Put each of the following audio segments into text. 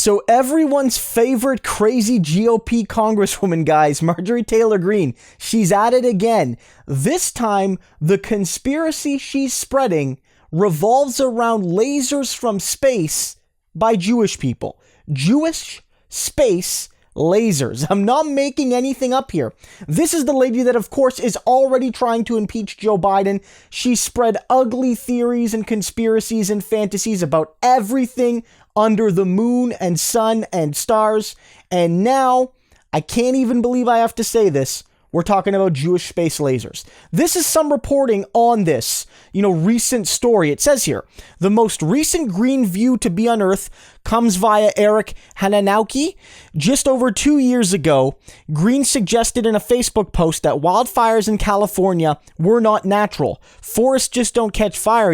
So everyone's favorite crazy GOP congresswoman, guys, Marjorie Taylor Greene, she's at it again. This time, the conspiracy she's spreading revolves around lasers from space by Jewish people. Jewish space lasers. I'm not making anything up here. This is the lady that, of course, is already trying to impeach Joe Biden. She spread ugly theories and conspiracies and fantasies about everything under the moon and sun and stars. And now, I can't even believe I have to say this, we're talking about Jewish space lasers. This is some reporting on this, recent story. It says here, the most recent green view to be unearthed comes via Eric Hananauki. Just over 2 years ago, Greene suggested in a Facebook post that wildfires in California were not natural. Forests just don't catch fire,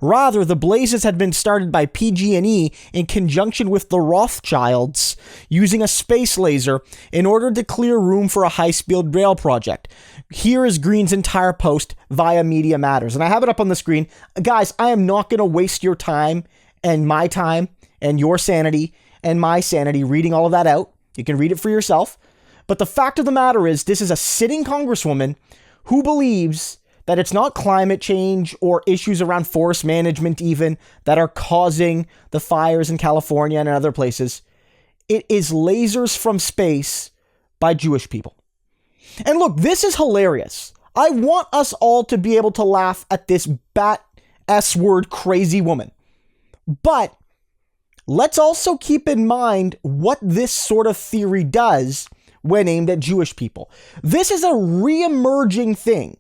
Rather, the blazes had been started by PG&E in conjunction with the Rothschilds using a space laser in order to clear room for a high-speed rail project. Here is Greene's entire post via Media Matters. And I have it up on the screen. Guys, I am not going to waste your time and my time and your sanity and my sanity reading all of that out. You can read it for yourself. But the fact of the matter is, this is a sitting congresswoman who believes that it's not climate change or issues around forest management even that are causing the fires in California and other places. It is lasers from space by Jewish people. And look, this is hilarious. I want us all to be able to laugh at this bat S-word crazy woman. But let's also keep in mind what this sort of theory does when aimed at Jewish people. This is a re-emerging thing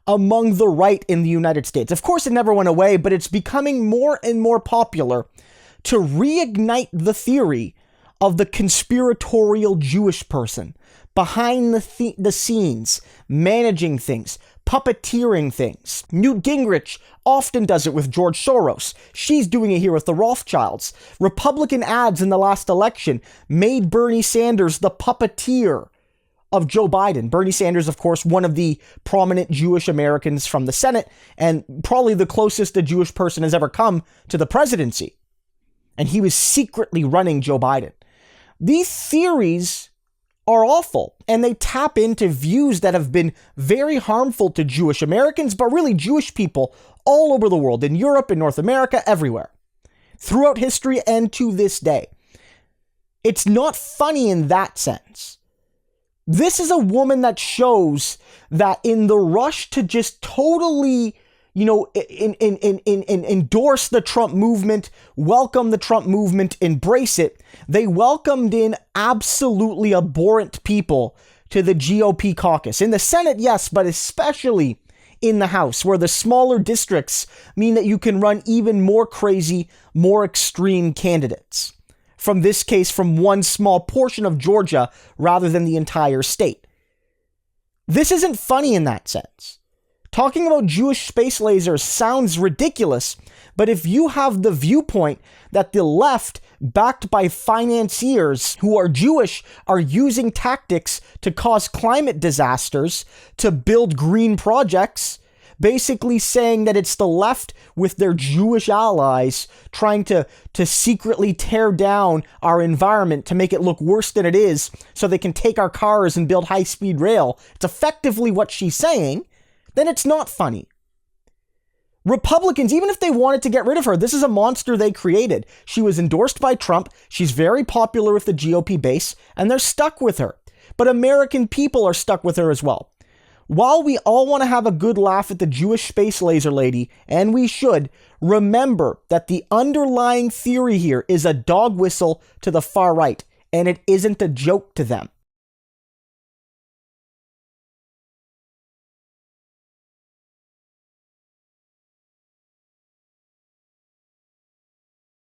among the right in the United States. Of course, it never went away, but it's becoming more and more popular to reignite the theory of the conspiratorial Jewish person behind the scenes, managing things, puppeteering things. Newt Gingrich often does it with George Soros. She's doing it here with the Rothschilds. Republican ads in the last election made Bernie Sanders the puppeteer of Joe Biden. Bernie Sanders, of course, one of the prominent Jewish Americans from the Senate, and probably the closest a Jewish person has ever come to the presidency. And he was secretly running Joe Biden. These theories are awful, and they tap into views that have been very harmful to Jewish Americans, but really Jewish people all over the world, in Europe, in North America, everywhere, throughout history and to this day. It's not funny in that sense. This is a woman that shows that in the rush to just totally, endorse the Trump movement, welcome the Trump movement, embrace it, they welcomed in absolutely abhorrent people to the GOP caucus. In the Senate, yes, but especially in the House, where the smaller districts mean that you can run even more crazy, more extreme candidates. From this case, from one small portion of Georgia rather than the entire state. This isn't funny in that sense. Talking about Jewish space lasers sounds ridiculous, but if you have the viewpoint that the left, backed by financiers who are Jewish, are using tactics to cause climate disasters, to build green projects, basically saying that it's the left with their Jewish allies trying to secretly tear down our environment to make it look worse than it is so they can take our cars and build high-speed rail, it's effectively what she's saying, then it's not funny. Republicans, even if they wanted to get rid of her, this is a monster they created. She was endorsed by Trump. She's very popular with the GOP base, and they're stuck with her. But American people are stuck with her as well. While we all want to have a good laugh at the Jewish space laser lady, and we should, remember that the underlying theory here is a dog whistle to the far right, and it isn't a joke to them.